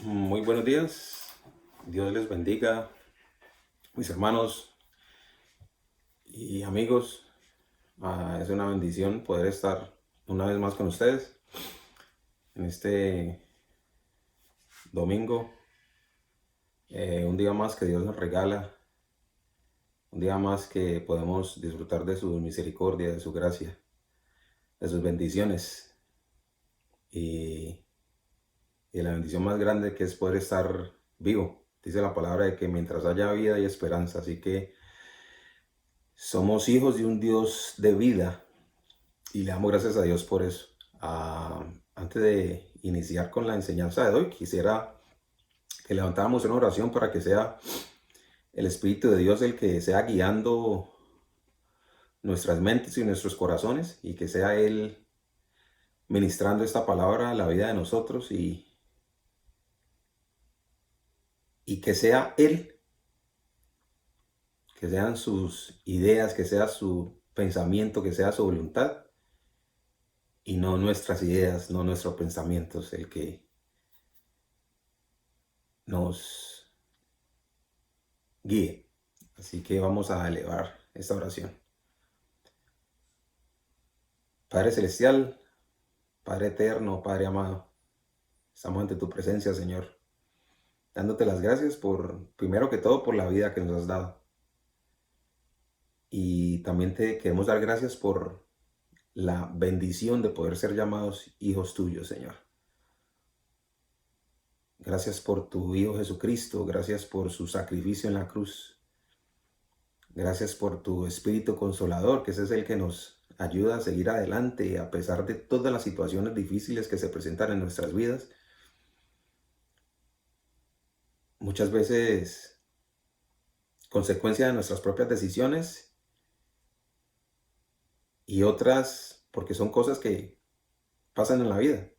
Muy buenos días, Dios les bendiga, mis hermanos y amigos. Es una bendición poder estar una vez más con ustedes en este domingo, un día más que Dios nos regala, un día más que podemos disfrutar de su misericordia, de su gracia, de sus bendiciones y, y la bendición más grande que es poder estar vivo. Dice la palabra de que mientras haya vida hay esperanza, así que somos hijos de un Dios de vida y le damos gracias a Dios por eso. Antes de iniciar con la enseñanza de hoy, quisiera que levantáramos una oración para que sea el Espíritu de Dios el que sea guiando nuestras mentes y nuestros corazones, y que sea Él ministrando esta palabra a la vida de nosotros, y que sea Él, que sean sus ideas, que sea su pensamiento, que sea su voluntad, y no nuestras ideas, no nuestros pensamientos, el que nos guíe. Así que vamos a elevar esta oración. Padre Celestial, Padre Eterno, Padre amado, estamos ante tu presencia, Señor, dándote las gracias primero que todo, por la vida que nos has dado. Y también te queremos dar gracias por la bendición de poder ser llamados hijos tuyos, Señor. Gracias por tu Hijo Jesucristo, gracias por su sacrificio en la cruz. Gracias por tu Espíritu Consolador, que ese es el que nos ayuda a seguir adelante a pesar de todas las situaciones difíciles que se presentan en nuestras vidas. Muchas veces consecuencia de nuestras propias decisiones, y otras porque son cosas que pasan en la vida,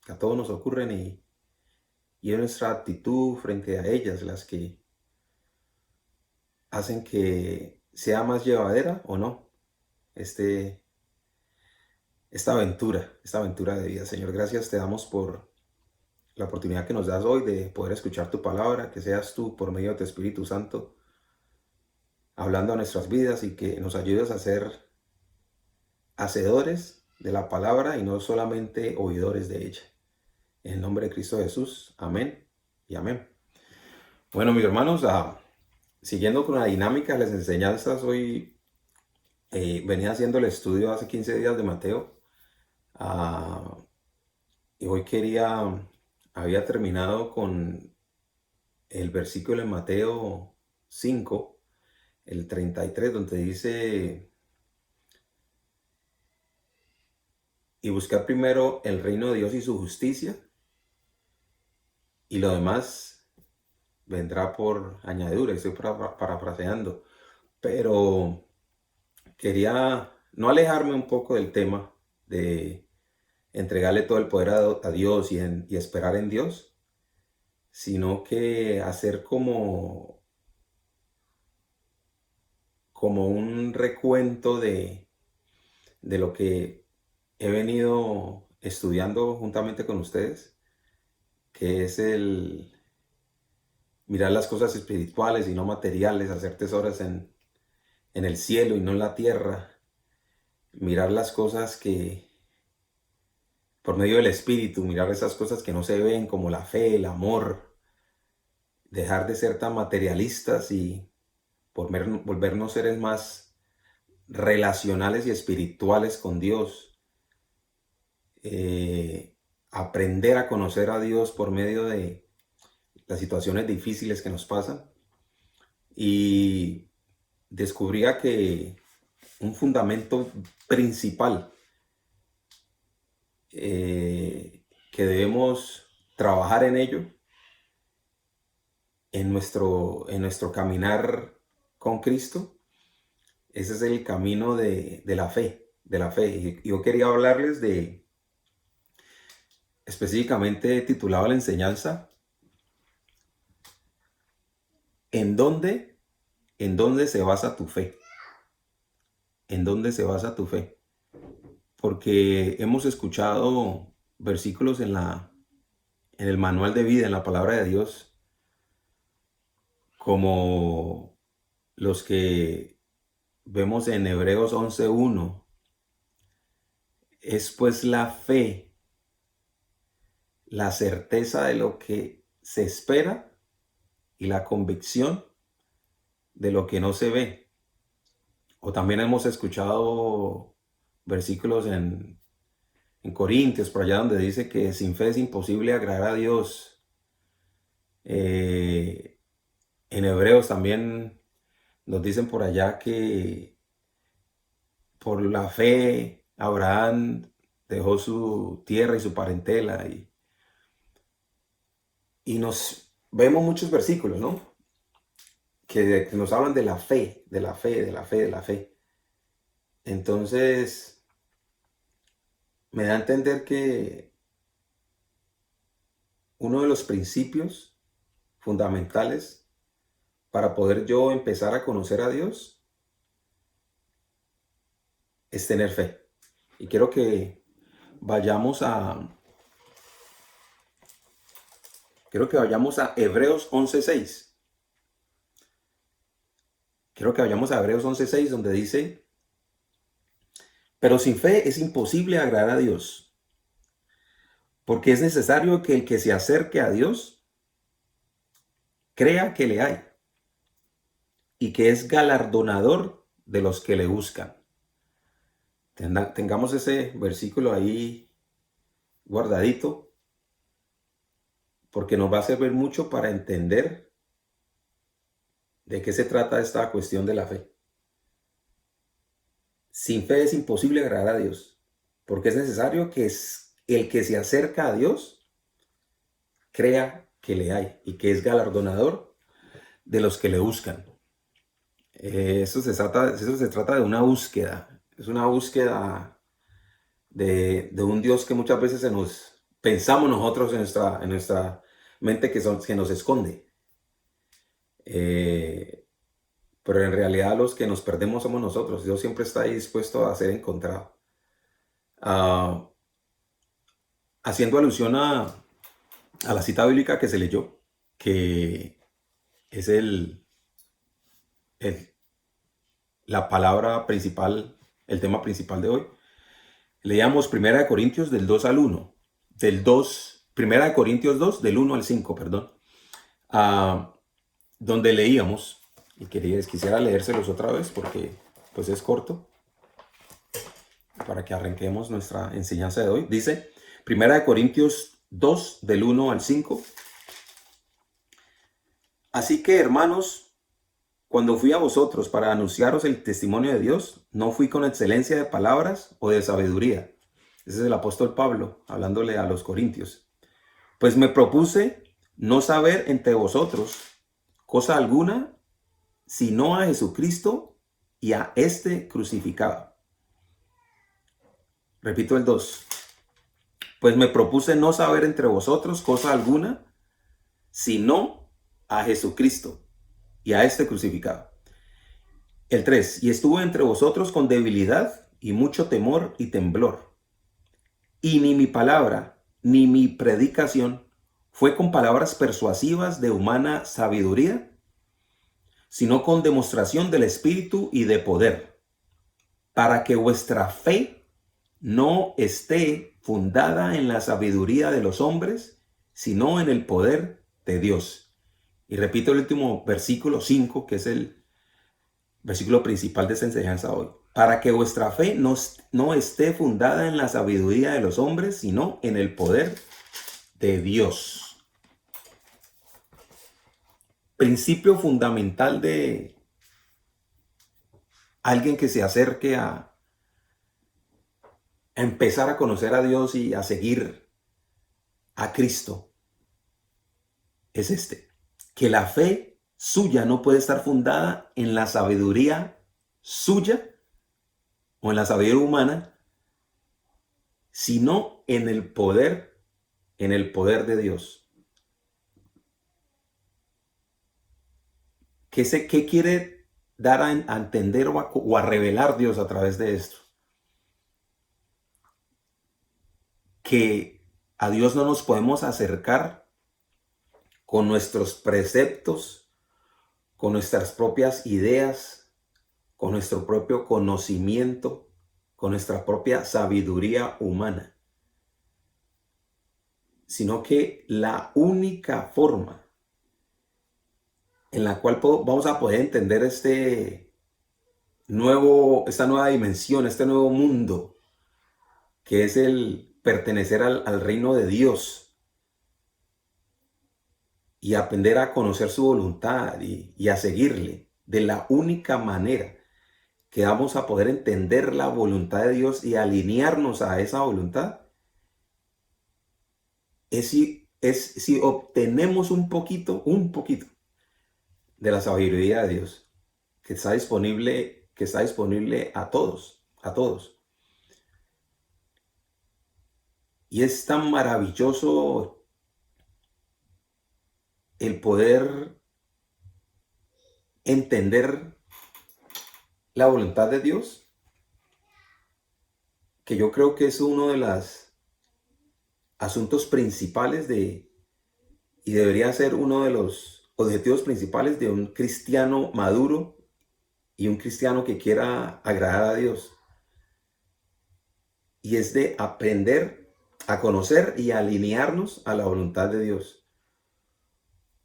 que a todos nos ocurren, y es nuestra actitud frente a ellas las que hacen que sea más llevadera o no este, esta aventura de vida. Señor, gracias te damos por la oportunidad que nos das hoy de poder escuchar tu palabra, que seas tú por medio de tu Espíritu Santo hablando a nuestras vidas, y que nos ayudes a ser hacedores de la palabra y no solamente oidores de ella. En el nombre de Cristo Jesús, amén y amén. Bueno, mis hermanos, siguiendo con la dinámica de las enseñanzas, hoy venía haciendo el estudio hace 15 días de Mateo, ah, y hoy había terminado con el versículo en Mateo 5, el 33, donde dice: y buscar primero el reino de Dios y su justicia, y lo demás vendrá por añadidura. Estoy parafraseando, pero quería no alejarme un poco del tema de entregarle todo el poder a Dios y esperar en Dios, sino que hacer como un recuento de lo que he venido estudiando juntamente con ustedes, que es el mirar las cosas espirituales y no materiales, hacer tesoros en el cielo y no en la tierra, mirar las cosas que por medio del Espíritu, mirar esas cosas que no se ven, como la fe, el amor, dejar de ser tan materialistas y volvernos seres más relacionales y espirituales con Dios. Aprender a conocer a Dios por medio de las situaciones difíciles que nos pasan. Y descubría que un fundamento principal que debemos trabajar en ello, en nuestro caminar con Cristo, ese es el camino de la fe, de la fe. Y yo quería hablarles específicamente titulado la enseñanza, ¿en dónde se basa tu fe? ¿En dónde se basa tu fe? Porque hemos escuchado versículos en el manual de vida, en la palabra de Dios, como los que vemos en Hebreos 11:1, es pues la fe, la certeza de lo que se espera y la convicción de lo que no se ve. O también hemos escuchado versículos en Corintios, por allá donde dice que sin fe es imposible agradar a Dios. En Hebreos también nos dicen por allá que por la fe Abraham dejó su tierra y su parentela. Y nos vemos muchos versículos, ¿no? Que nos hablan de la fe, de la fe, de la fe, de la fe. Entonces, me da a entender que uno de los principios fundamentales para poder yo empezar a conocer a Dios es tener fe. Y quiero que vayamos a Hebreos 11:6. Quiero que vayamos a Hebreos 11:6, donde dice: pero sin fe es imposible agradar a Dios, porque es necesario que el que se acerque a Dios crea que le hay y que es galardonador de los que le buscan. Tengamos ese versículo ahí guardadito, porque nos va a servir mucho para entender de qué se trata esta cuestión de la fe. Sin fe es imposible agradar a Dios, porque es necesario que el que se acerca a Dios crea que le hay y que es galardonador de los que le buscan. Eso se trata de una búsqueda. Es una búsqueda de un Dios que muchas veces pensamos nosotros en nuestra mente que nos esconde. Pero en realidad los que nos perdemos somos nosotros. Dios siempre está ahí dispuesto a ser encontrado. Haciendo alusión a la cita bíblica que se leyó, que es la palabra principal, el tema principal de hoy. Leíamos 1 Corintios del 2 al 1, 1 Corintios 2 del 1 al 5, perdón, donde leíamos, y quisiera leérselos otra vez porque pues es corto, para que arranquemos nuestra enseñanza de hoy. Dice 1 Corintios 2 del 1 al 5: así que, hermanos, cuando fui a vosotros para anunciaros el testimonio de Dios, no fui con excelencia de palabras o de sabiduría. Ese es el apóstol Pablo hablándole a los corintios. Pues me propuse no saber entre vosotros cosa alguna, sino a Jesucristo y a este crucificado. Repito el 2. Pues me propuse no saber entre vosotros cosa alguna, sino a Jesucristo y a este crucificado. El 3. Y estuve entre vosotros con debilidad y mucho temor y temblor. Y ni mi palabra, ni mi predicación fue con palabras persuasivas de humana sabiduría, sino con demostración del Espíritu y de poder, para que vuestra fe no esté fundada en la sabiduría de los hombres, sino en el poder de Dios. Y repito el último versículo 5, que es el versículo principal de esta enseñanza hoy. Para que vuestra fe no esté fundada en la sabiduría de los hombres, sino en el poder de Dios. Principio fundamental de alguien que se acerque a empezar a conocer a Dios y a seguir a Cristo es que la fe suya no puede estar fundada en la sabiduría suya o en la sabiduría humana, sino en el poder de Dios. ¿Qué quiere dar a entender o a revelar Dios a través de esto? Que A Dios no nos podemos acercar con nuestros preceptos, con nuestras propias ideas, con nuestro propio conocimiento, con nuestra propia sabiduría humana, sino que la única forma en la cual vamos a poder entender esta nueva dimensión, este nuevo mundo, que es el pertenecer al reino de Dios y aprender a conocer su voluntad y a seguirle de la única manera que vamos a poder entender la voluntad de Dios y alinearnos a esa voluntad, es si obtenemos un poquito de la sabiduría de Dios que está disponible a todos, a todos. Y es tan maravilloso el poder entender la voluntad de Dios, que yo creo que es uno de los asuntos principales y debería ser uno de los objetivos principales de un cristiano maduro y un cristiano que quiera agradar a Dios. Y es de aprender a conocer y a alinearnos a la voluntad de Dios.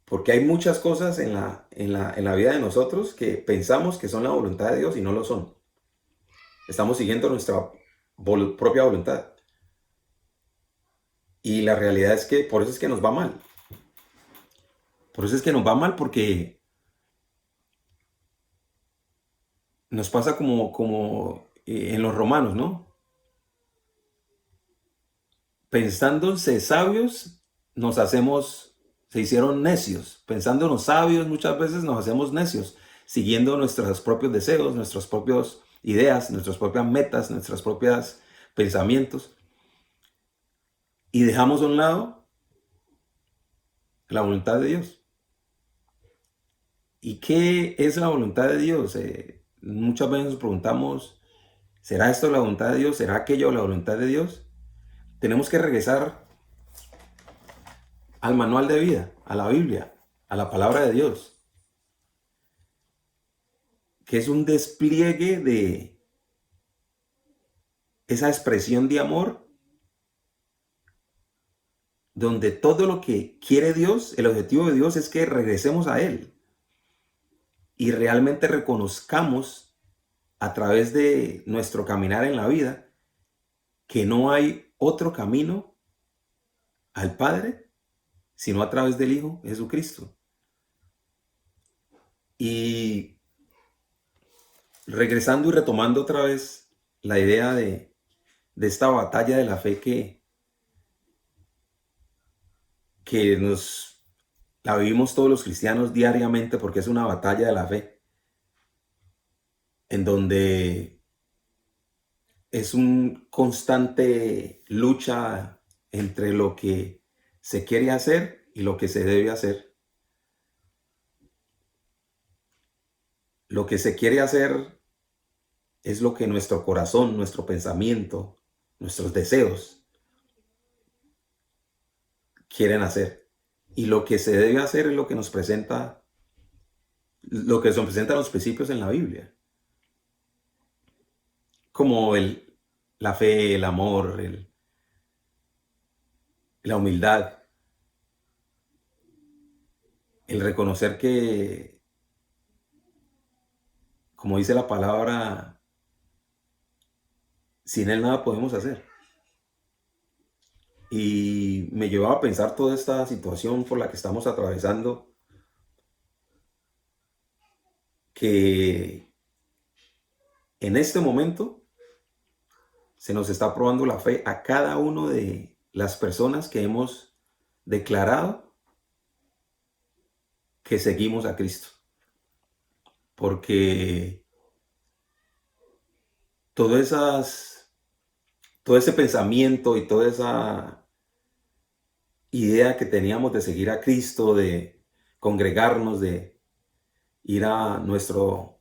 Porque hay muchas cosas en la vida de nosotros que pensamos que son la voluntad de Dios y no lo son. Estamos siguiendo nuestra propia voluntad. Y la realidad es que por eso es que nos va mal. Por eso es que nos va mal, porque nos pasa como en los romanos, ¿no? Pensándose sabios, se hicieron necios. Pensándonos sabios, muchas veces nos hacemos necios, siguiendo nuestros propios deseos, nuestras propias ideas, nuestras propias metas, nuestros propios pensamientos. Y dejamos a un lado la voluntad de Dios. ¿Y qué es la voluntad de Dios? Muchas veces nos preguntamos, ¿será esto la voluntad de Dios? ¿Será aquello la voluntad de Dios? Tenemos que regresar al manual de vida, a la Biblia, a la palabra de Dios, que es un despliegue de esa expresión de amor, donde todo lo que quiere Dios, el objetivo de Dios es que regresemos a Él y realmente reconozcamos a través de nuestro caminar en la vida que no hay otro camino al Padre sino a través del Hijo Jesucristo. Y regresando y retomando otra vez la idea de esta batalla de la fe que la vivimos todos los cristianos diariamente, porque es una batalla de la fe, en donde es un constante lucha entre lo que se quiere hacer y lo que se debe hacer. Lo que se quiere hacer es lo que nuestro corazón, nuestro pensamiento, nuestros deseos quieren hacer. Y lo que se debe hacer es lo que nos presenta los principios en la Biblia. Como la fe, el amor, la humildad, el reconocer que, como dice la palabra, sin Él nada podemos hacer. Y me llevaba a pensar toda esta situación por la que estamos atravesando, que en este momento se nos está probando la fe a cada uno de las personas que hemos declarado que seguimos a Cristo. Porque todo ese pensamiento y toda esa idea que teníamos de seguir a Cristo, de congregarnos, de ir a nuestra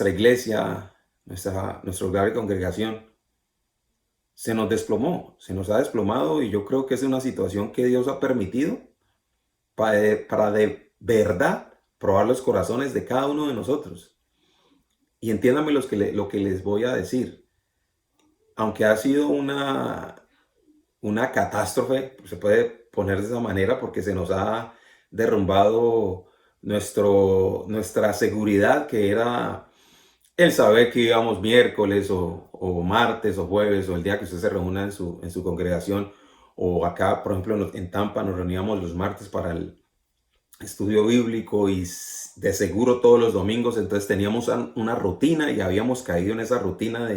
iglesia, nuestro lugar de congregación, se nos desplomó, se nos ha desplomado, y yo creo que es una situación que Dios ha permitido para de verdad probar los corazones de cada uno de nosotros. Y entiéndame lo que les voy a decir. Aunque ha sido una catástrofe, se puede poner de esa manera, porque se nos ha derrumbado nuestra seguridad, que era el saber que íbamos miércoles o martes o jueves, o el día que usted se reúna en su congregación. O acá, por ejemplo, en Tampa nos reuníamos los martes para el estudio bíblico, y de seguro todos los domingos. Entonces teníamos una rutina, y habíamos caído en esa rutina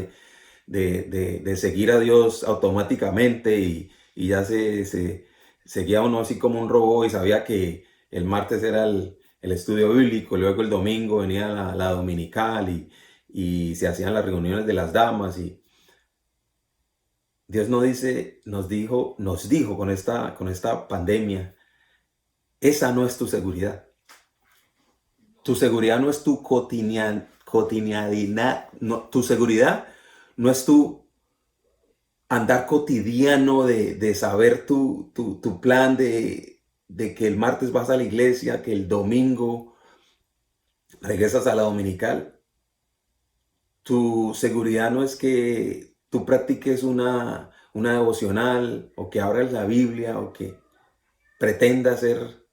de seguir a Dios automáticamente, y ya se seguía uno así como un robot, y sabía que el martes era el estudio bíblico, luego el domingo venía la dominical, y se hacían las reuniones de las damas. Y Dios nos dijo con esta pandemia: esa no es tu seguridad. Tu seguridad no es tu cotidianidad, no, tu seguridad no es tu andar cotidiano de saber tu plan de que el martes vas a la iglesia, que el domingo regresas a la dominical. Tu seguridad no es que tú practiques una devocional, o que abras la Biblia, o que pretendas ser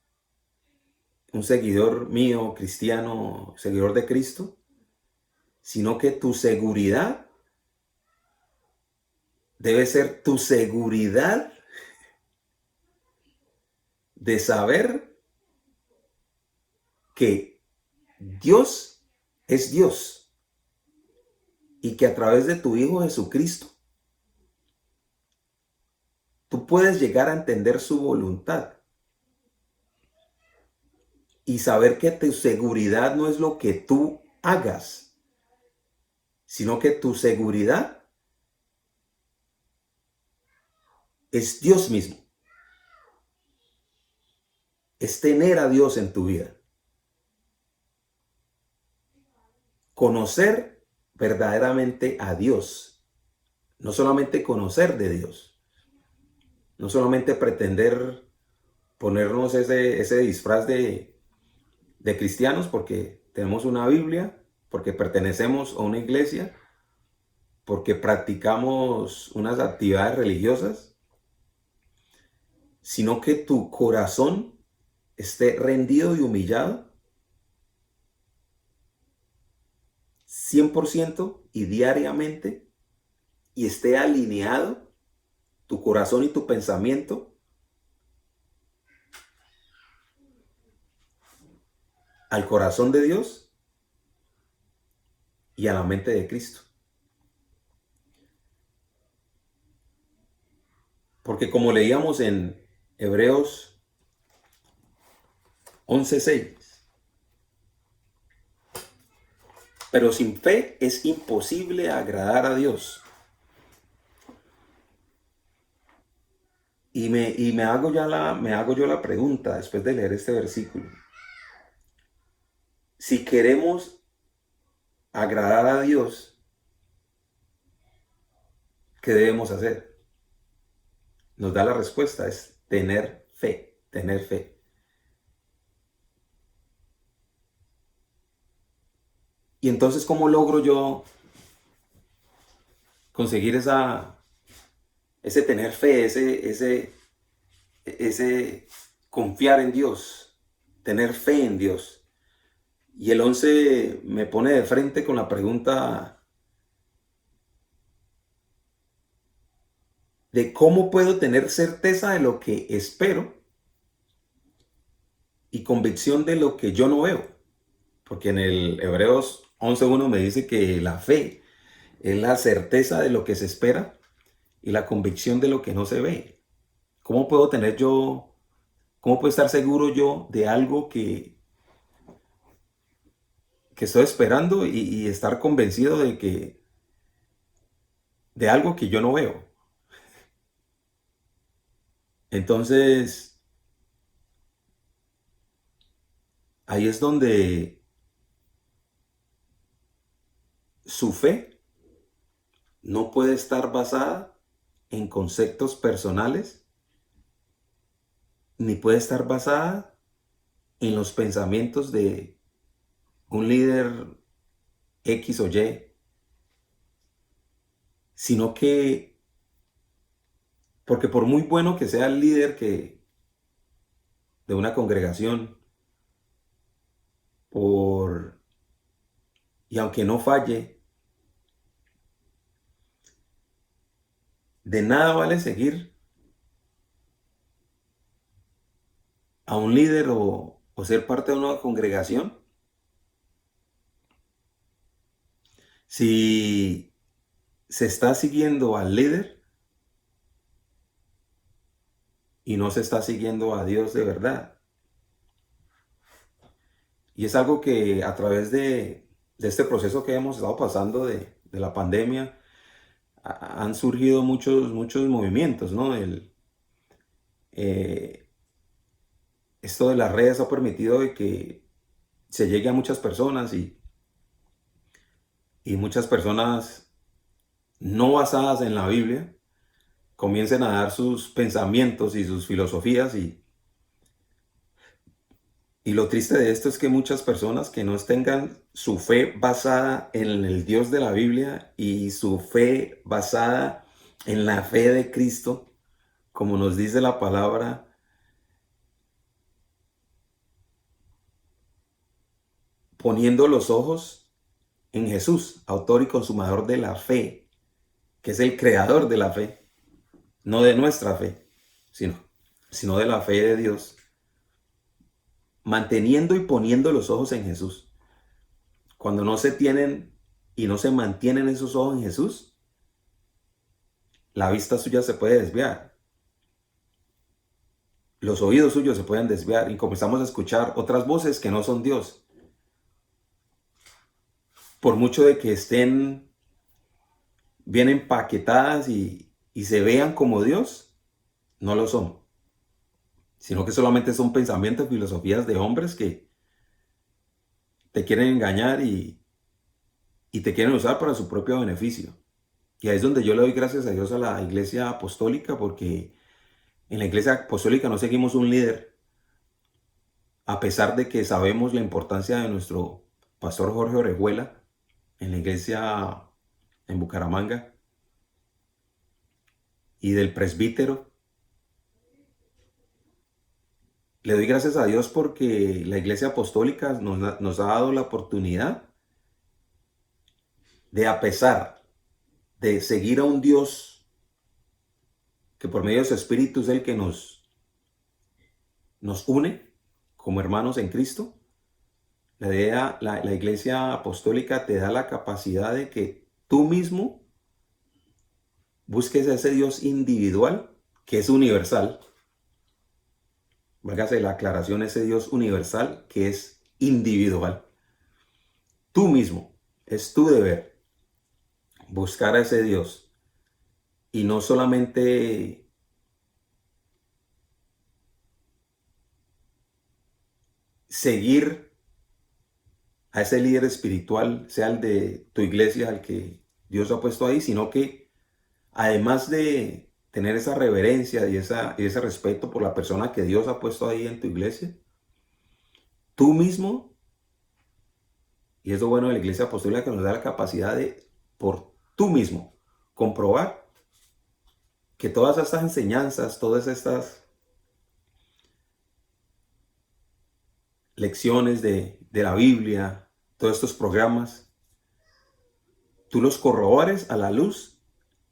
un seguidor mío, cristiano, seguidor de Cristo, sino que tu seguridad debe ser tu seguridad de saber que Dios es Dios, y que a través de tu Hijo Jesucristo tú puedes llegar a entender su voluntad, y saber que tu seguridad no es lo que tú hagas, sino que tu seguridad es Dios mismo, es tener a Dios en tu vida, conocer verdaderamente a Dios, no solamente conocer de Dios, no solamente pretender ponernos ese disfraz de cristianos, porque tenemos una Biblia, porque pertenecemos a una iglesia, porque practicamos unas actividades religiosas, sino que tu corazón esté rendido y humillado 100% y diariamente, y esté alineado tu corazón y tu pensamiento al corazón de Dios y a la mente de Cristo. Porque como leíamos en Hebreos 11:6, pero sin fe es imposible agradar a Dios. Y me hago yo la pregunta después de leer este versículo. Si queremos agradar a Dios, ¿qué debemos hacer? Nos da la respuesta, es tener fe, tener fe. Y entonces, ¿cómo logro yo conseguir ese tener fe, ese confiar en Dios, tener fe en Dios? Y el 11 me pone de frente con la pregunta de cómo puedo tener certeza de lo que espero y convicción de lo que yo no veo. Porque en el Hebreos 11:1 me dice que la fe es la certeza de lo que se espera y la convicción de lo que no se ve. ¿Cómo puedo cómo puedo estar seguro yo de algo que estoy esperando, y estar convencido de algo que yo no veo? Entonces, ahí es donde su fe no puede estar basada en conceptos personales, ni puede estar basada en los pensamientos de un líder X o Y, sino que, porque por muy bueno que sea el líder de una congregación, y aunque no falle, de nada vale seguir a un líder o ser parte de una congregación si se está siguiendo al líder y no se está siguiendo a Dios de verdad. Y es algo que a través de este proceso que hemos estado pasando de la pandemia, han surgido muchos movimientos, ¿no? Eh, Esto de las redes ha permitido de que se llegue a muchas personas y muchas personas no basadas en la Biblia comiencen a dar sus pensamientos y sus filosofías y lo triste de esto es que muchas personas que no tengan su fe basada en el Dios de la Biblia y su fe basada en la fe de Cristo, como nos dice la palabra, poniendo los ojos en Jesús, autor y consumador de la fe, que es el creador de la fe, no de nuestra fe, sino de la fe de Dios, manteniendo y poniendo los ojos en Jesús. Cuando no se tienen y no se mantienen esos ojos en Jesús, la vista suya se puede desviar, los oídos suyos se pueden desviar y comenzamos a escuchar otras voces que no son Dios. Por mucho de que estén bien empaquetadas y se vean como Dios, no lo son, sino que solamente son pensamientos, filosofías de hombres que te quieren engañar y te quieren usar para su propio beneficio. Y ahí es donde yo le doy gracias a Dios a la Iglesia Apostólica, porque en la Iglesia Apostólica no seguimos un líder, a pesar de que sabemos la importancia de nuestro pastor Jorge Orejuela en la iglesia en Bucaramanga y del presbítero. Le doy gracias a Dios porque la Iglesia Apostólica nos ha dado la oportunidad de, a pesar de seguir a un Dios que por medio de su Espíritu es el que nos une como hermanos en Cristo, la Iglesia Apostólica te da la capacidad de que tú mismo busques a ese Dios individual que es universal. Válgase la aclaración, ese Dios universal que es individual. Tú mismo, es tu deber buscar a ese Dios y no solamente seguir a ese líder espiritual, sea el de tu iglesia, al que Dios ha puesto ahí, sino que además de tener esa reverencia y ese respeto por la persona que Dios ha puesto ahí en tu iglesia, tú mismo, y es lo bueno de la Iglesia Apostólica que nos da la capacidad de, por tú mismo, comprobar que todas estas enseñanzas, todas estas lecciones de la Biblia, todos estos programas, tú los corrobores a la luz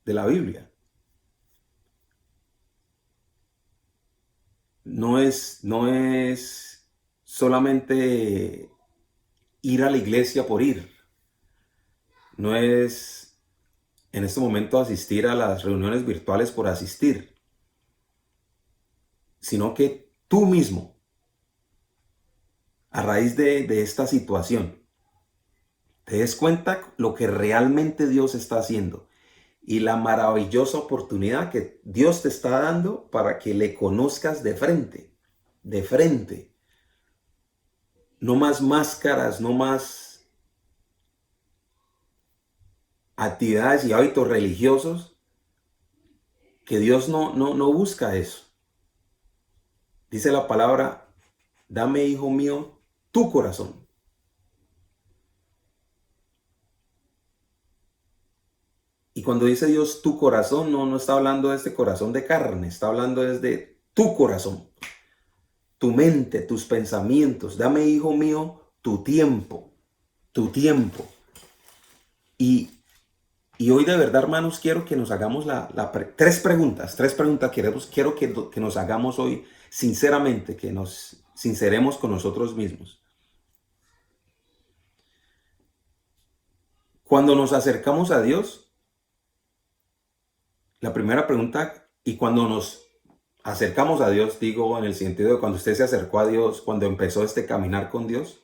de la Biblia. No es solamente ir a la iglesia por ir. No es en este momento asistir a las reuniones virtuales por asistir, sino que tú mismo, a raíz de esta situación, te des cuenta lo que realmente Dios está haciendo y la maravillosa oportunidad que Dios te está dando para que le conozcas de frente, de frente. No más máscaras, no más actividades y hábitos religiosos que Dios no busca eso. Dice la palabra, dame, hijo mío, tu corazón. Y cuando dice Dios tu corazón, no está hablando de este corazón de carne, está hablando desde tu corazón, tu mente, tus pensamientos. Dame, hijo mío, tu tiempo, tu tiempo. Y hoy de verdad, hermanos, quiero que nos hagamos tres preguntas quiero que nos hagamos hoy sinceramente, que nos sinceremos con nosotros mismos. Cuando nos acercamos a Dios, la primera pregunta, y cuando nos acercamos a Dios, digo en el sentido de cuando usted se acercó a Dios, cuando empezó este caminar con Dios,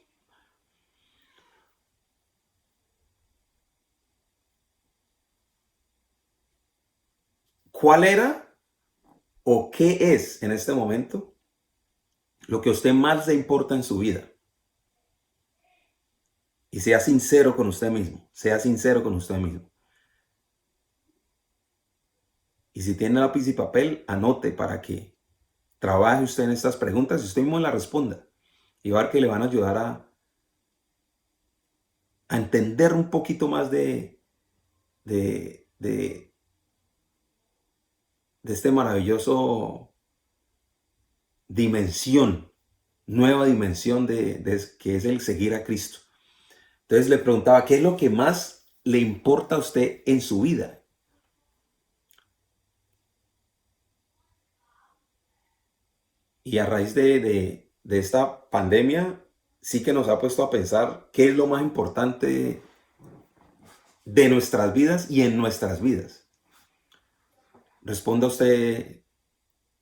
¿cuál era o qué es en este momento lo que a usted más le importa en su vida? Y sea sincero con usted mismo, sea sincero con usted mismo. Y si tiene lápiz y papel, anote para que trabaje usted en estas preguntas y usted mismo las responda. Y va a ver que le van a ayudar a entender un poquito más de este maravilloso dimensión, nueva dimensión que es el seguir a Cristo. Entonces le preguntaba, ¿qué es lo que más le importa a usted en su vida? Y a raíz de esta pandemia, sí que nos ha puesto a pensar qué es lo más importante de nuestras vidas y en nuestras vidas. Respóndase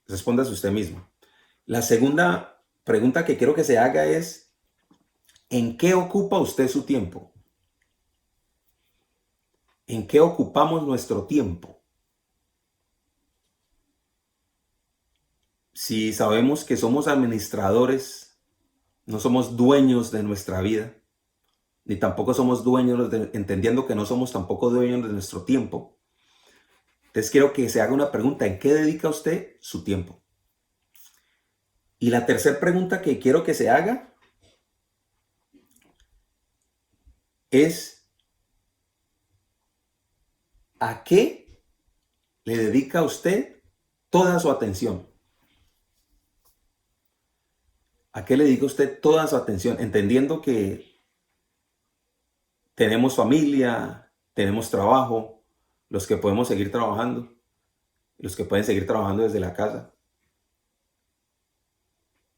usted mismo. La segunda pregunta que quiero que se haga es, ¿en qué ocupa usted su tiempo? ¿En qué ocupamos nuestro tiempo? Si sabemos que somos administradores, no somos dueños de nuestra vida, ni tampoco somos dueños, entendiendo que no somos tampoco dueños de nuestro tiempo. Entonces quiero que se haga una pregunta, ¿en qué dedica usted su tiempo? Y la tercera pregunta que quiero que se haga es, ¿a qué le dedica usted toda su atención? ¿A qué le dedica usted toda su atención? Entendiendo que tenemos familia, tenemos trabajo, los que podemos seguir trabajando, los que pueden seguir trabajando desde la casa.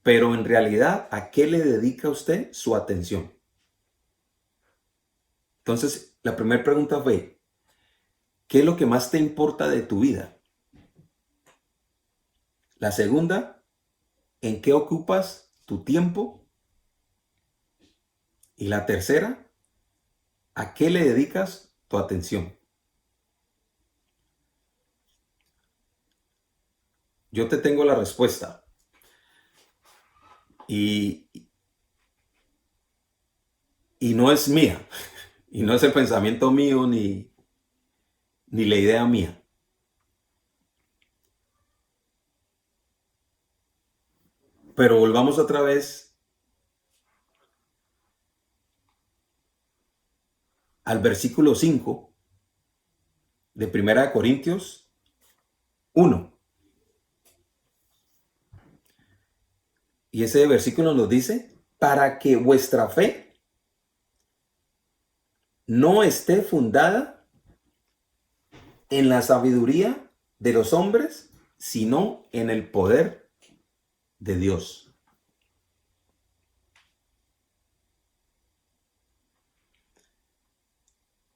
Pero en realidad, ¿a qué le dedica usted su atención? Entonces, la primera pregunta fue, ¿qué es lo que más te importa de tu vida? La segunda, ¿en qué ocupas tu tiempo? Y la tercera, ¿a qué le dedicas tu atención? Yo te tengo la respuesta. Y no es mía. Y no es el pensamiento mío ni la idea mía. Pero volvamos otra vez al versículo 5 de 1 Corintios 1. Y ese versículo nos dice, para que vuestra fe no esté fundada en la sabiduría de los hombres, sino en el poder de Dios.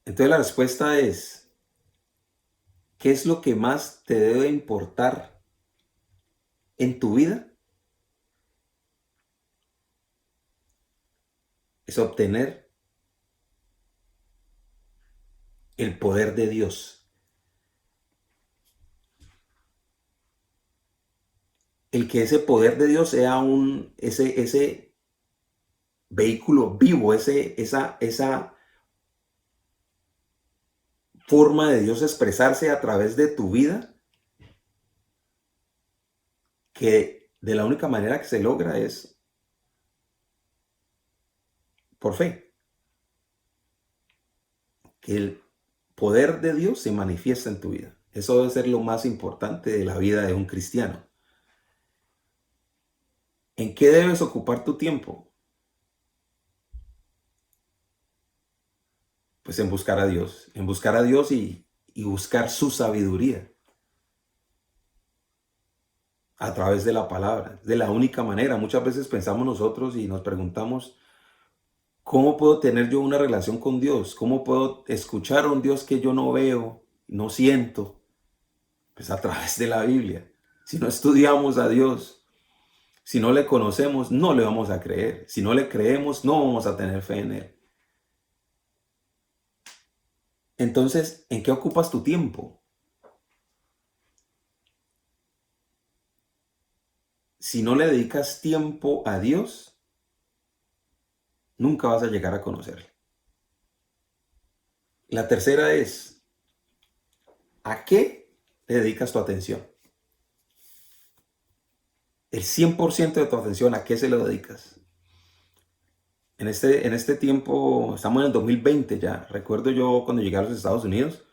Entonces la respuesta es, ¿qué es lo que más te debe importar en tu vida? Es obtener el poder de Dios. El que ese poder de Dios sea ese vehículo vivo, esa forma de Dios expresarse a través de tu vida que de la única manera que se logra es por fe, que el poder de Dios se manifiesta en tu vida. Eso debe ser lo más importante de la vida de un cristiano. ¿En qué debes ocupar tu tiempo? Pues en buscar a Dios y buscar su sabiduría a través de la palabra. De la única manera. Muchas veces pensamos nosotros y nos preguntamos, ¿cómo puedo tener yo una relación con Dios? ¿Cómo puedo escuchar a un Dios que yo no veo, no siento? Pues a través de la Biblia. Si no estudiamos a Dios, si no le conocemos, no le vamos a creer. Si no le creemos, no vamos a tener fe en Él. Entonces, ¿en qué ocupas tu tiempo? Si no le dedicas tiempo a Dios, nunca vas a llegar a conocerle. La tercera es, ¿a qué le dedicas tu atención? El 100% de tu atención, ¿a qué se lo dedicas? En este tiempo, estamos en el 2020 ya. Recuerdo yo cuando llegué a los Estados Unidos,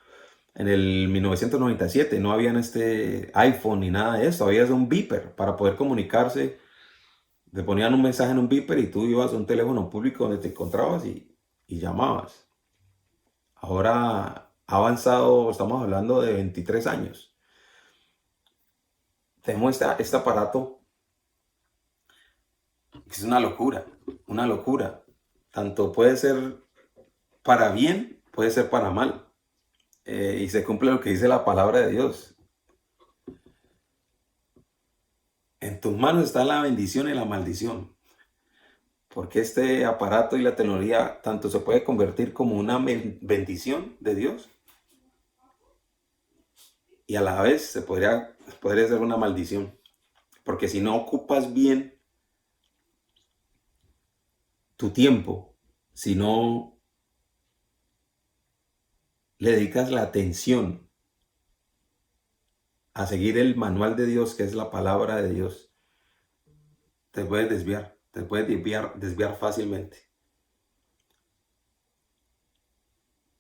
en el 1997, no habían iPhone ni nada de eso. Había un beeper para poder comunicarse. Te ponían un mensaje en un beeper y tú ibas a un teléfono público donde te encontrabas y llamabas. Ahora ha avanzado, estamos hablando de 23 años. Tenemos este aparato que es una locura, una locura. Tanto puede ser para bien, puede ser para mal. Y se cumple lo que dice la palabra de Dios. En tus manos está la bendición y la maldición. Porque este aparato y la tecnología tanto se puede convertir como una bendición de Dios y a la vez podría ser una maldición. Porque si no ocupas bien tu tiempo, si no le dedicas la atención a seguir el manual de Dios, que es la palabra de Dios, te puedes desviar fácilmente.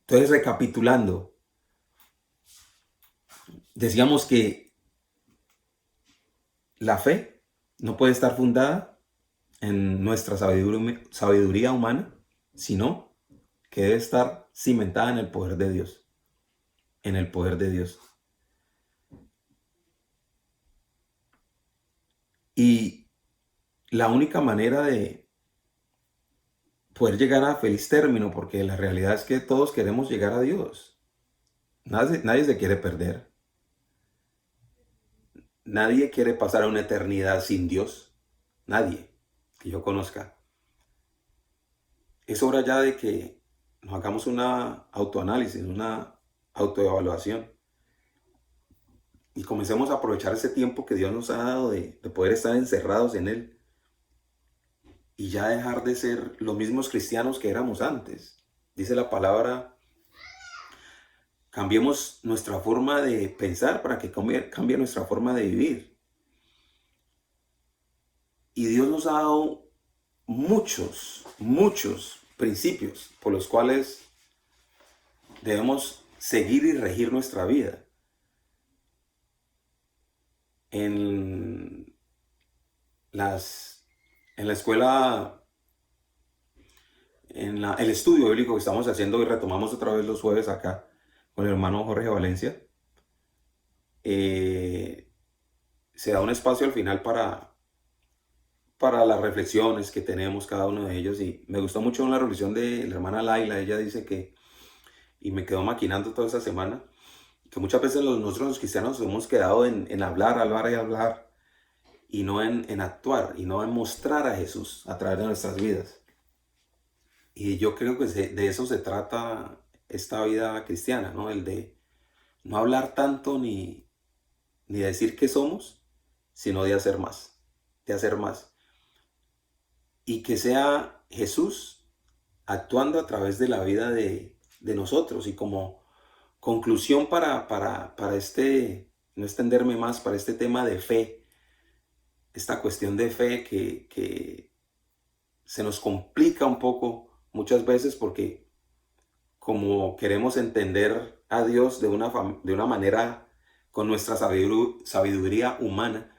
Entonces, recapitulando, decíamos que la fe no puede estar fundada en nuestra sabiduría humana, sino que debe estar cimentada en el poder de Dios. En el poder de Dios. Y la única manera de poder llegar a feliz término, porque la realidad es que todos queremos llegar a Dios. Nadie se quiere perder. Nadie quiere pasar a una eternidad sin Dios. Nadie que yo conozca. Es hora ya de que nos hagamos una autoanálisis, una autoevaluación. Y comencemos a aprovechar ese tiempo que Dios nos ha dado de poder estar encerrados en Él. Y ya dejar de ser los mismos cristianos que éramos antes. Dice la palabra, cambiemos nuestra forma de pensar para que cambie nuestra forma de vivir. Y Dios nos ha dado muchos principios por los cuales debemos seguir y regir nuestra vida. En la escuela, el estudio bíblico que estamos haciendo y retomamos otra vez los jueves acá con el hermano Jorge Valencia, se da un espacio al final para las reflexiones que tenemos cada uno de ellos. Y me gustó mucho la reflexión de la hermana Laila. Ella dice que, y me quedó maquinando toda esta semana, que muchas veces nosotros los cristianos hemos quedado en hablar y no en actuar y no en mostrar a Jesús a través de nuestras vidas. Y yo creo que de eso se trata esta vida cristiana, ¿no? El de no hablar tanto ni decir que somos, sino de hacer más, Y que sea Jesús actuando a través de la vida de nosotros. Y como conclusión para no extenderme más, para este tema de fe, esta cuestión de fe que se nos complica un poco muchas veces porque como queremos entender a Dios de una manera con nuestra sabiduría humana,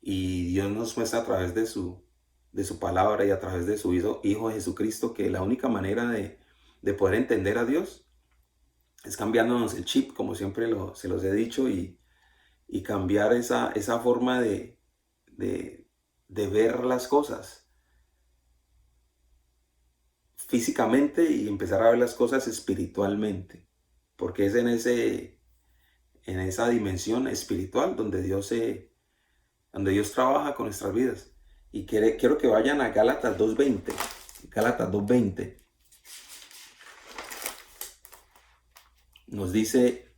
y Dios nos muestra a través de su palabra y a través de su Hijo Jesucristo que la única manera de poder entender a Dios es cambiándonos el chip, como siempre se los he dicho, y cambiar esa forma de ver las cosas físicamente y empezar a ver las cosas espiritualmente, porque es en esa dimensión espiritual donde Dios trabaja con nuestras vidas. Y quiero que vayan a Gálatas 2:20. Gálatas 2:20 nos dice,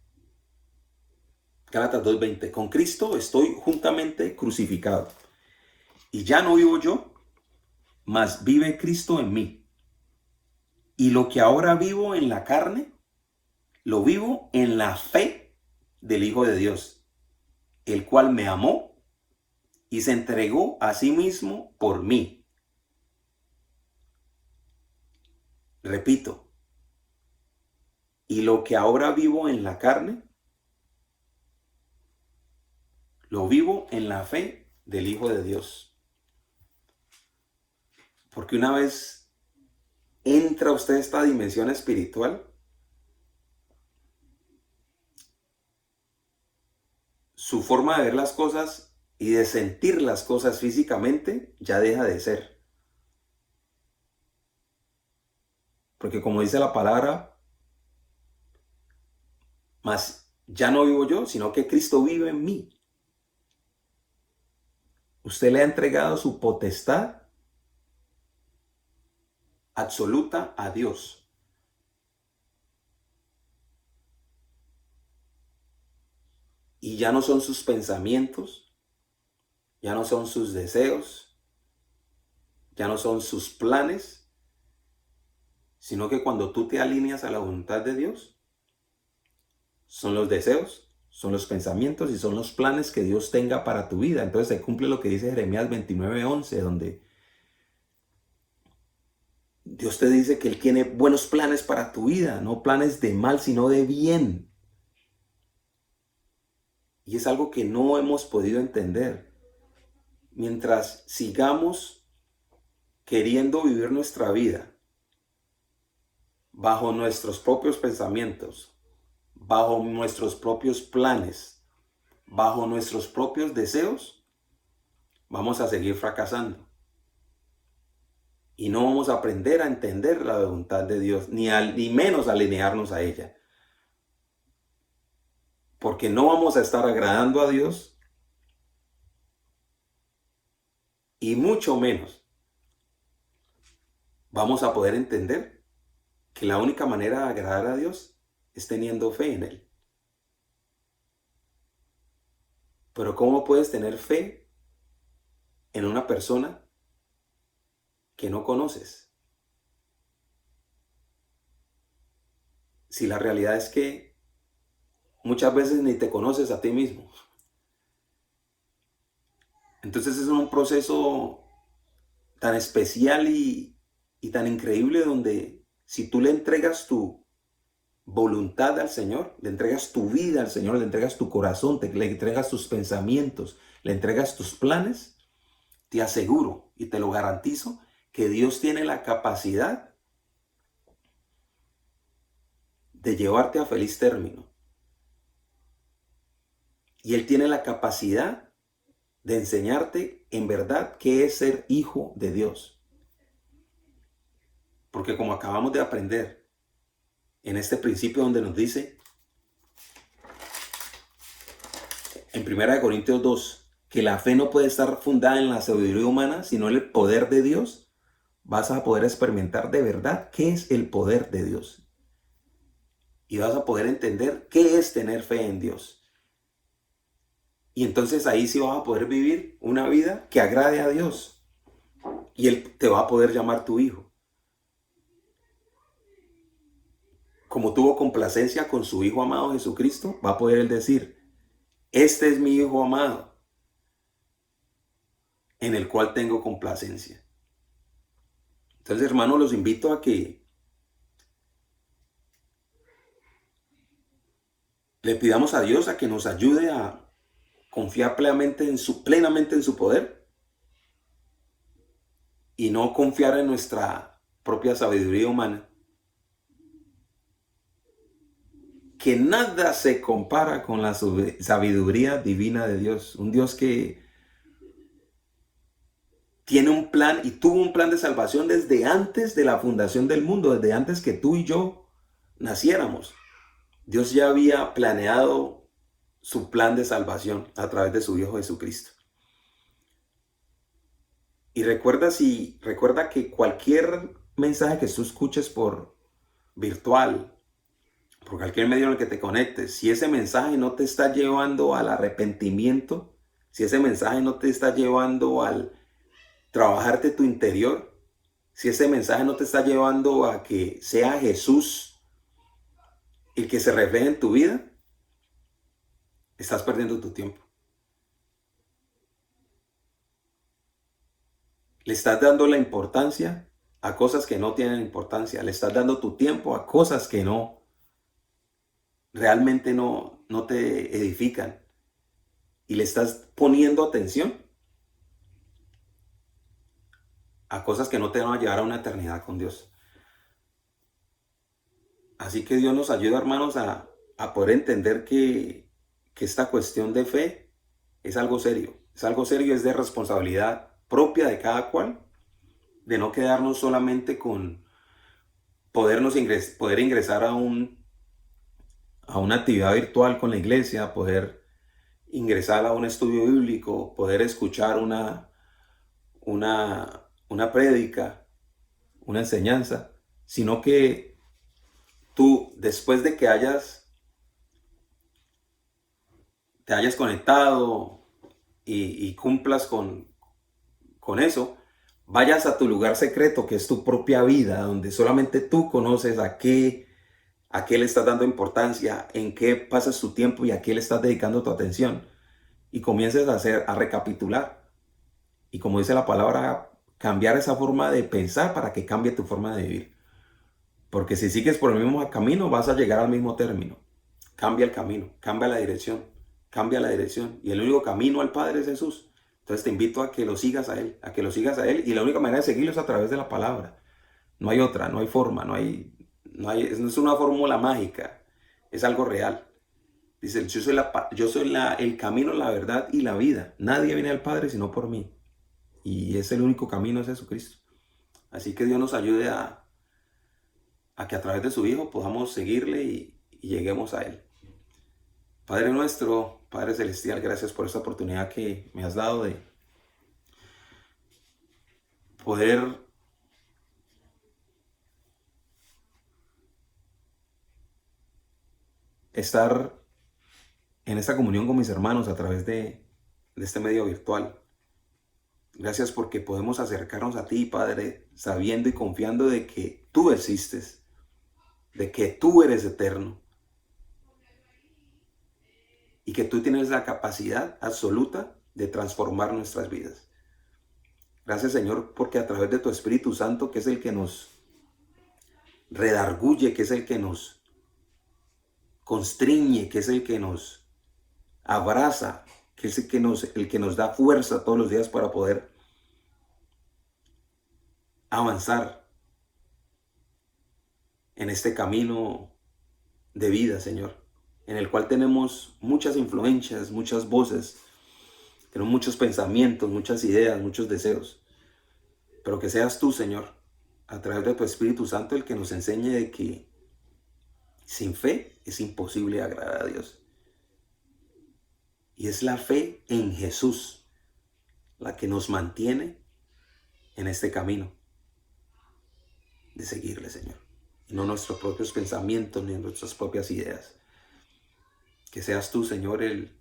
Gálatas 2:20, con Cristo estoy juntamente crucificado, y ya no vivo yo, mas vive Cristo en mí. Y lo que ahora vivo en la carne, lo vivo en la fe del Hijo de Dios, el cual me amó y se entregó a sí mismo por mí. Repito, y lo que ahora vivo en la carne, lo vivo en la fe del Hijo de Dios. Porque una vez entra usted a esta dimensión espiritual, su forma de ver las cosas y de sentir las cosas físicamente ya deja de ser. Porque como dice la palabra, mas ya no vivo yo, sino que Cristo vive en mí. Usted le ha entregado su potestad absoluta a Dios. Y ya no son sus pensamientos, ya no son sus deseos, ya no son sus planes, sino que cuando tú te alineas a la voluntad de Dios, son los deseos, son los pensamientos y son los planes que Dios tenga para tu vida. Entonces se cumple lo que dice Jeremías 29:11, donde Dios te dice que Él tiene buenos planes para tu vida, no planes de mal, sino de bien. Y es algo que no hemos podido entender. Mientras sigamos queriendo vivir nuestra vida bajo nuestros propios pensamientos, bajo nuestros propios planes, bajo nuestros propios deseos, vamos a seguir fracasando. Y no vamos a aprender a entender la voluntad de Dios, ni menos alinearnos a ella. Porque no vamos a estar agradando a Dios y mucho menos vamos a poder entender que la única manera de agradar a Dios es teniendo fe en Él. Pero ¿cómo puedes tener fe en una persona que no conoces? Si la realidad es que muchas veces ni te conoces a ti mismo. Entonces es un proceso tan especial y tan increíble donde si tú le entregas tu voluntad al Señor, le entregas tu vida al Señor, le entregas tu corazón, le entregas tus pensamientos, le entregas tus planes, te aseguro y te lo garantizo que Dios tiene la capacidad de llevarte a feliz término. Y Él tiene la capacidad de enseñarte en verdad qué es ser hijo de Dios. Porque como acabamos de aprender en este principio donde nos dice en 1 Corintios 2 que la fe no puede estar fundada en la sabiduría humana, sino en el poder de Dios, vas a poder experimentar de verdad qué es el poder de Dios. Y vas a poder entender qué es tener fe en Dios. Y entonces ahí sí vas a poder vivir una vida que agrade a Dios. Y Él te va a poder llamar tu hijo. Como tuvo complacencia con su Hijo amado Jesucristo, va a poder Él decir, este es mi Hijo amado, en el cual tengo complacencia. Entonces, hermanos, los invito a que le pidamos a Dios a que nos ayude a confiar plenamente en su poder y no confiar en nuestra propia sabiduría humana, que nada se compara con la sabiduría divina de Dios, un Dios que tiene un plan y tuvo un plan de salvación desde antes de la fundación del mundo, desde antes que tú y yo naciéramos. Dios ya había planeado su plan de salvación a través de su Hijo Jesucristo. Y recuerda que cualquier mensaje que tú escuches por virtual, por cualquier medio en el que te conectes, si ese mensaje no te está llevando al arrepentimiento, si ese mensaje no te está llevando al trabajarte tu interior, si ese mensaje no te está llevando a que sea Jesús el que se refleje en tu vida, estás perdiendo tu tiempo. Le estás dando la importancia a cosas que no tienen importancia. Le estás dando tu tiempo a cosas que realmente no te edifican. Y le estás poniendo atención a cosas que no te van a llevar a una eternidad con Dios. Así que Dios nos ayuda, hermanos, a poder entender que esta cuestión de fe es algo serio. Es algo serio, es de responsabilidad propia de cada cual, de no quedarnos solamente con poder ingresar a una actividad virtual con la iglesia, poder ingresar a un estudio bíblico, poder escuchar una prédica, una enseñanza, sino que tú, después de que te hayas conectado y cumplas con eso, vayas a tu lugar secreto, que es tu propia vida, donde solamente tú conoces a qué le estás dando importancia, en qué pasas tu tiempo y a qué le estás dedicando tu atención. Y comiences a recapitular. Y como dice la palabra, cambiar esa forma de pensar para que cambie tu forma de vivir. Porque si sigues por el mismo camino, vas a llegar al mismo término. Cambia el camino, cambia la dirección. Y el único camino al Padre es Jesús. Entonces te invito a que lo sigas a Él, y la única manera de seguirlo es a través de la palabra. No hay otra, no hay forma, no es una fórmula mágica, es algo real. Dice, yo soy el camino, la verdad y la vida. Nadie viene al Padre sino por mí. Y es el único camino, es Jesucristo. Así que Dios nos ayude a que a través de su Hijo podamos seguirle y lleguemos a Él. Padre nuestro, Padre Celestial, gracias por esta oportunidad que me has dado de poder estar en esta comunión con mis hermanos a través de este medio virtual. Gracias porque podemos acercarnos a ti, Padre, sabiendo y confiando de que tú existes, de que tú eres eterno y que tú tienes la capacidad absoluta de transformar nuestras vidas. Gracias, Señor, porque a través de tu Espíritu Santo, que es el que nos redarguye, que es el que nos constriñe, que es el que nos abraza, que es el que nos da fuerza todos los días para poder avanzar en este camino de vida, Señor, en el cual tenemos muchas influencias, muchas voces, tenemos muchos pensamientos, muchas ideas, muchos deseos, pero que seas tú, Señor, a través de tu Espíritu Santo, el que nos enseñe de que sin fe es imposible agradar a Dios. Y es la fe en Jesús la que nos mantiene en este camino de seguirle, Señor. Y no nuestros propios pensamientos ni nuestras propias ideas. Que seas tú, Señor, el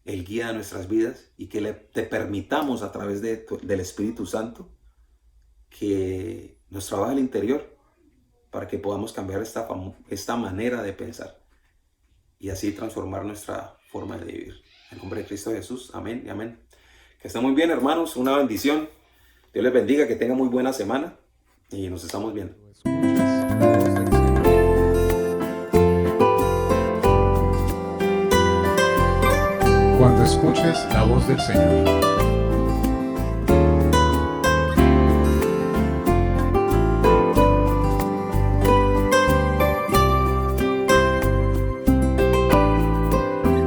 guía de nuestras vidas y que te permitamos a través del Espíritu Santo que nos trabaje el interior para que podamos cambiar esta manera de pensar y así transformar nuestra forma de vivir. En nombre de Cristo Jesús, amén y amén. Que estén muy bien, hermanos. Una bendición. Dios les bendiga, que tengan muy buena semana y nos estamos viendo. Cuando escuches la voz del Señor.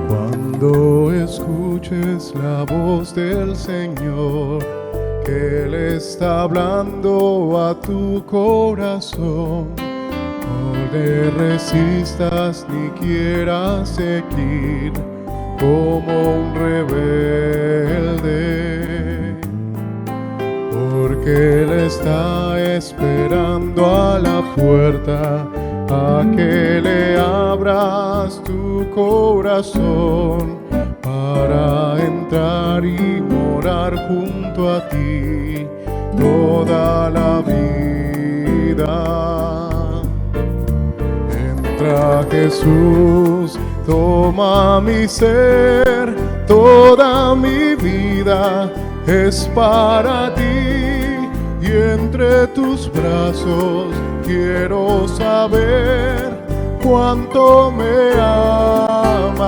Cuando escuches la voz del Señor, que Él está hablando a tu corazón, no le resistas ni quieras seguir como un rebelde, porque Él está esperando a la puerta a que le abras tu corazón para entrar y morar junto a ti toda la vida. Entra, Jesús, toma mi ser, toda mi vida es para ti, y entre tus brazos quiero saber cuánto me amas.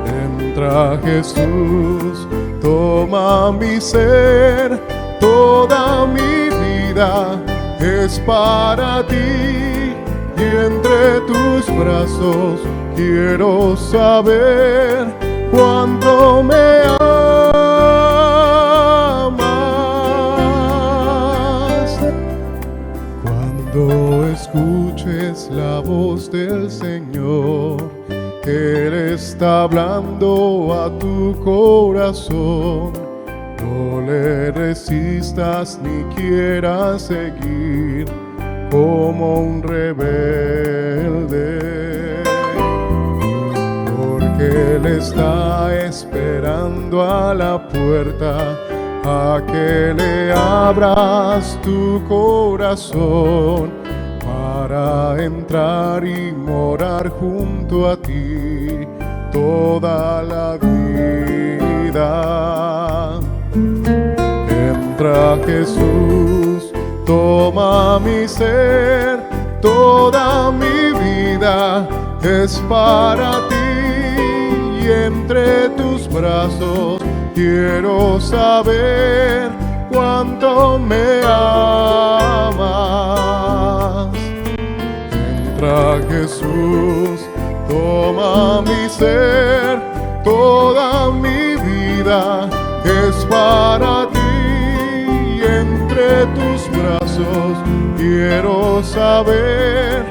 Entra, Jesús, toma mi ser, toda mi vida es para ti, y entre tus brazos quiero saber cuánto me amas. Cuando escuches la voz del Señor, que Él está hablando a tu corazón, no le resistas ni quieras seguir como un rebelde, porque Él está esperando a la puerta a que le abras tu corazón para entrar y morar junto a ti toda la vida. Entra, Jesús, toma mi ser, toda mi vida es para ti, y entre tus brazos quiero saber cuánto me amas. Entra, Jesús, toma mi ser, toda mi vida es para ti, y entre tus brazos quiero saber